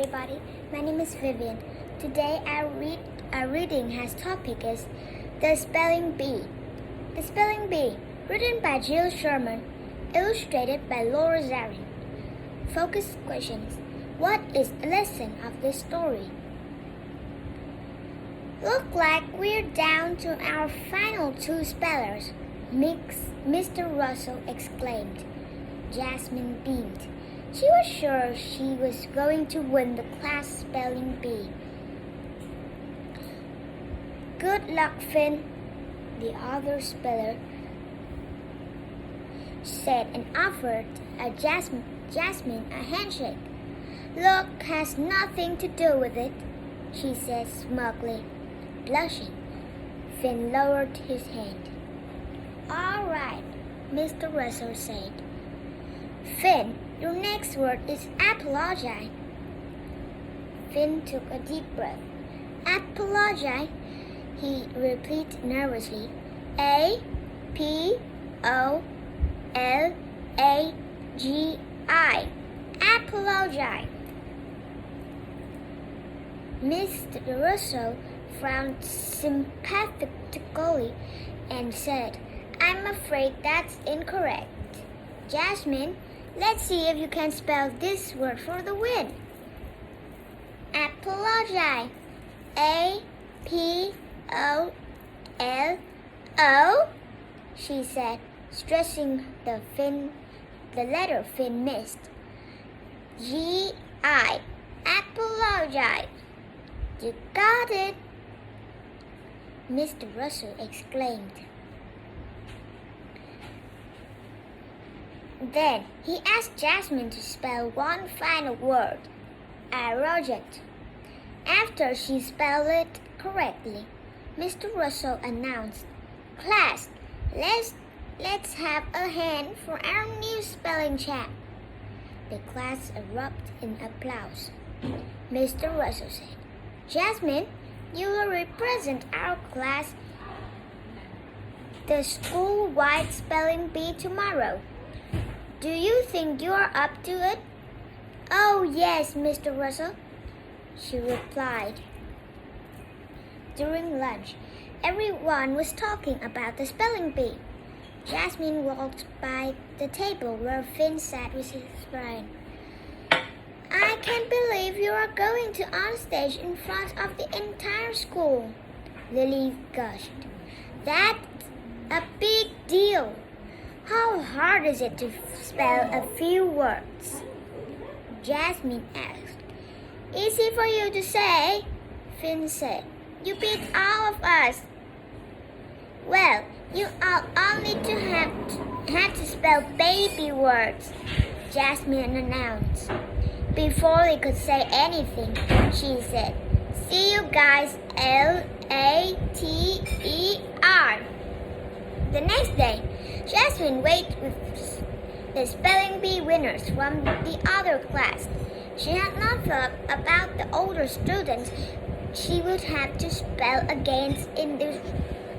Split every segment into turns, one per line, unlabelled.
everybody. My name is Vivian. Today our reading has topic is The Spelling Bee. The Spelling Bee, written by Jill Sherman, illustrated by Laura Zarin. Focus questions. What is the lesson of this story? Look like we're down to our final two spellers, Mr. Russell exclaimed. Jasmine beamed. She was sure she was going to win the class spelling bee. Good luck, Finn, the other speller said and offered Jasmine a handshake. Luck has nothing to do with it, she said smugly. Blushing, Finn lowered his hand. All right, Mr. Russell said. Finn, your next word is apologize. Finn took a deep breath. Apologize, he repeated nervously. A-P-O-L-A-G-I. Apologize. Mr. Russell frowned sympathetically and said, I'm afraid that's incorrect. Jasmine, let's see if you can spell this word for the win. Apologize. A-P-O-L-O, she said, stressing the letter Finn missed. G-I. Apologize. You got it, Mr. Russell exclaimed. Then he asked Jasmine to spell one final word, arrogant. After she spelled it correctly, Mr. Russell announced, Class, let's have a hand for our new spelling chap. The class erupted in applause. Mr. Russell said, Jasmine, you will represent our class, the school-wide spelling bee tomorrow. Do you think you are up to it? Oh, yes, Mr. Russell, she replied. During lunch, everyone was talking about the spelling bee. Jasmine walked by the table where Finn sat with his friend. I can't believe you are going to onstage in front of the entire school, Lily gushed. That's a big deal. How hard is it to spell a few words? Jasmine asked. Easy for you to say, Finn said. You beat all of us. Well, you all only had to spell baby words, Jasmine announced. Before they could say anything, she said, See you guys L-A-T-E-R. The next day, Jasmine waited with the spelling bee winners from the other class. She had not thought about the older students she would have to spell against in the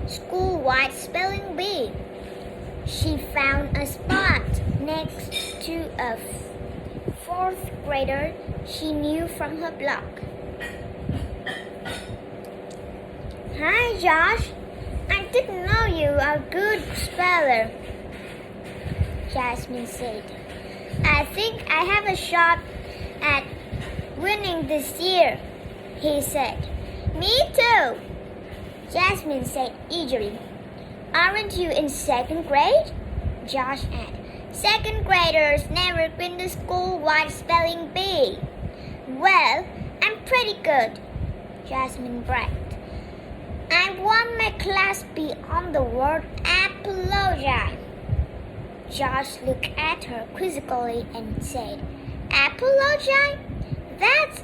school-wide spelling bee. She found a spot next to a fourth grader she knew from her block. Hi, Josh. I didn't know you are a good speller, Jasmine said. I think I have a shot at winning this year, he said. Me too, Jasmine said eagerly. Aren't you in second grade? Josh asked. Second graders never win the school-wide spelling bee. Well, I'm pretty good, Jasmine bragged. I won my class bee on the word apologize. Josh looked at her quizzically and said, Apologize? That's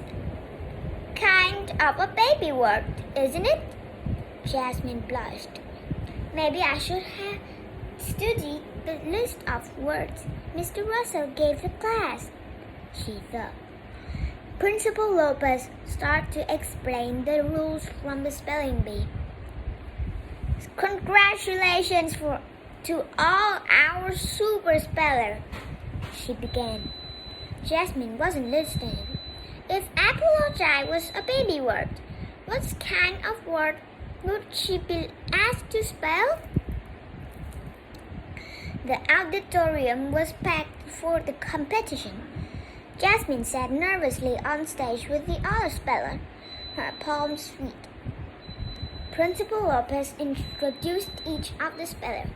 kind of a baby word, isn't it? Jasmine blushed. Maybe I should have studied the list of words Mr. Russell gave the class, she thought. Principal Lopez started to explain the rules from the spelling bee. Congratulations to all our super speller, she began. Jasmine wasn't listening. If apple apologize was a baby word. What kind of word would she be asked to spell? The auditorium was packed for the competition. Jasmine sat nervously on stage with the other speller, her palms sweet. Principal Lopez introduced each of the spellers.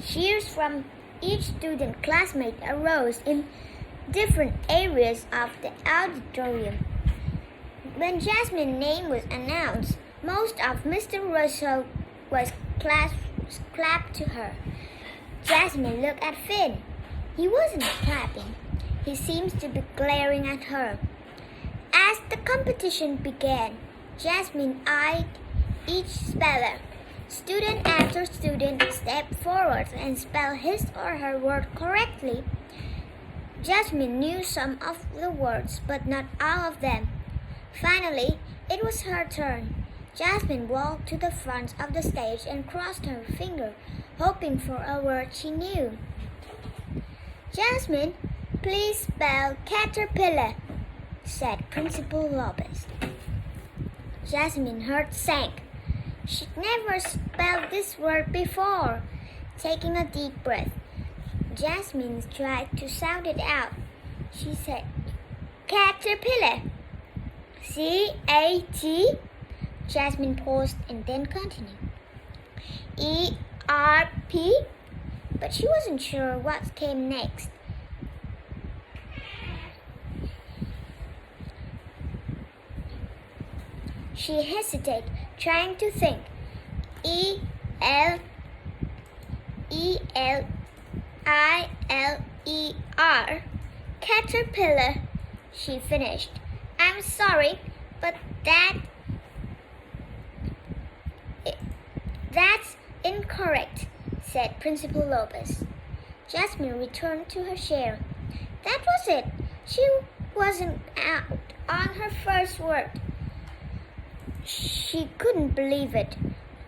Cheers from each student classmate arose in different areas of the auditorium. When Jasmine's name was announced, most of Mr. Russell was clapped to her. Jasmine looked at Finn. He wasn't clapping. He seems to be glaring at her. As the competition began, Jasmine eyed each speller. Student after student stepped forward and spelled his or her word correctly. Jasmine knew some of the words, but not all of them. Finally, it was her turn. Jasmine walked to the front of the stage and crossed her finger, hoping for a word she knew. Jasmine, please spell caterpillar, said Principal Lopez. Jasmine's heart sank. She'd never spelled this word before. Taking a deep breath, Jasmine tried to sound it out. She said, caterpillar. C-A-T. Jasmine paused and then continued. E-R-P. But she wasn't sure what came next. She hesitated, trying to think. E-L-I-L-E-R. Caterpillar, she finished. I'm sorry, but that's incorrect, said Principal Lopez. Jasmine returned to her chair. That was it. She wasn't out on her first word. She couldn't believe it.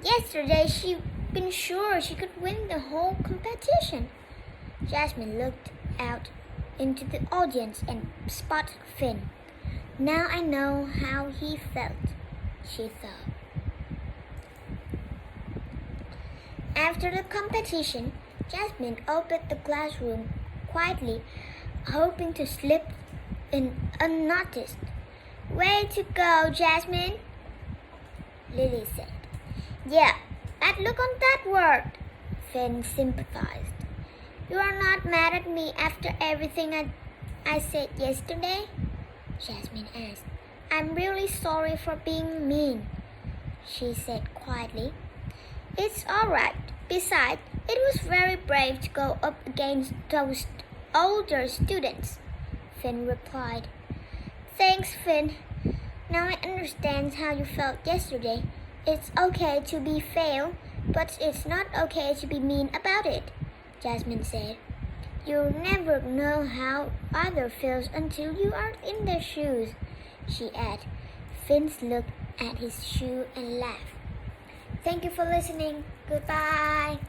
Yesterday she'd been sure she could win the whole competition. Jasmine looked out into the audience and spotted Finn. Now I know how he felt, she thought. After the competition, Jasmine opened the classroom quietly, hoping to slip in unnoticed. Way to go, Jasmine, Lily said. Yeah, but look on that word, Finn sympathized. You are not mad at me after everything I said yesterday? Jasmine asked. I'm really sorry for being mean, she said quietly. It's all right. Besides, it was very brave to go up against those older students, Finn replied. Thanks, Finn. Now I understand how you felt yesterday. It's okay to be fail, but it's not okay to be mean about it, Jasmine said. You'll never know how other feels until you are in their shoes, she added. Finn looked at his shoe and laughed. Thank you for listening. Goodbye.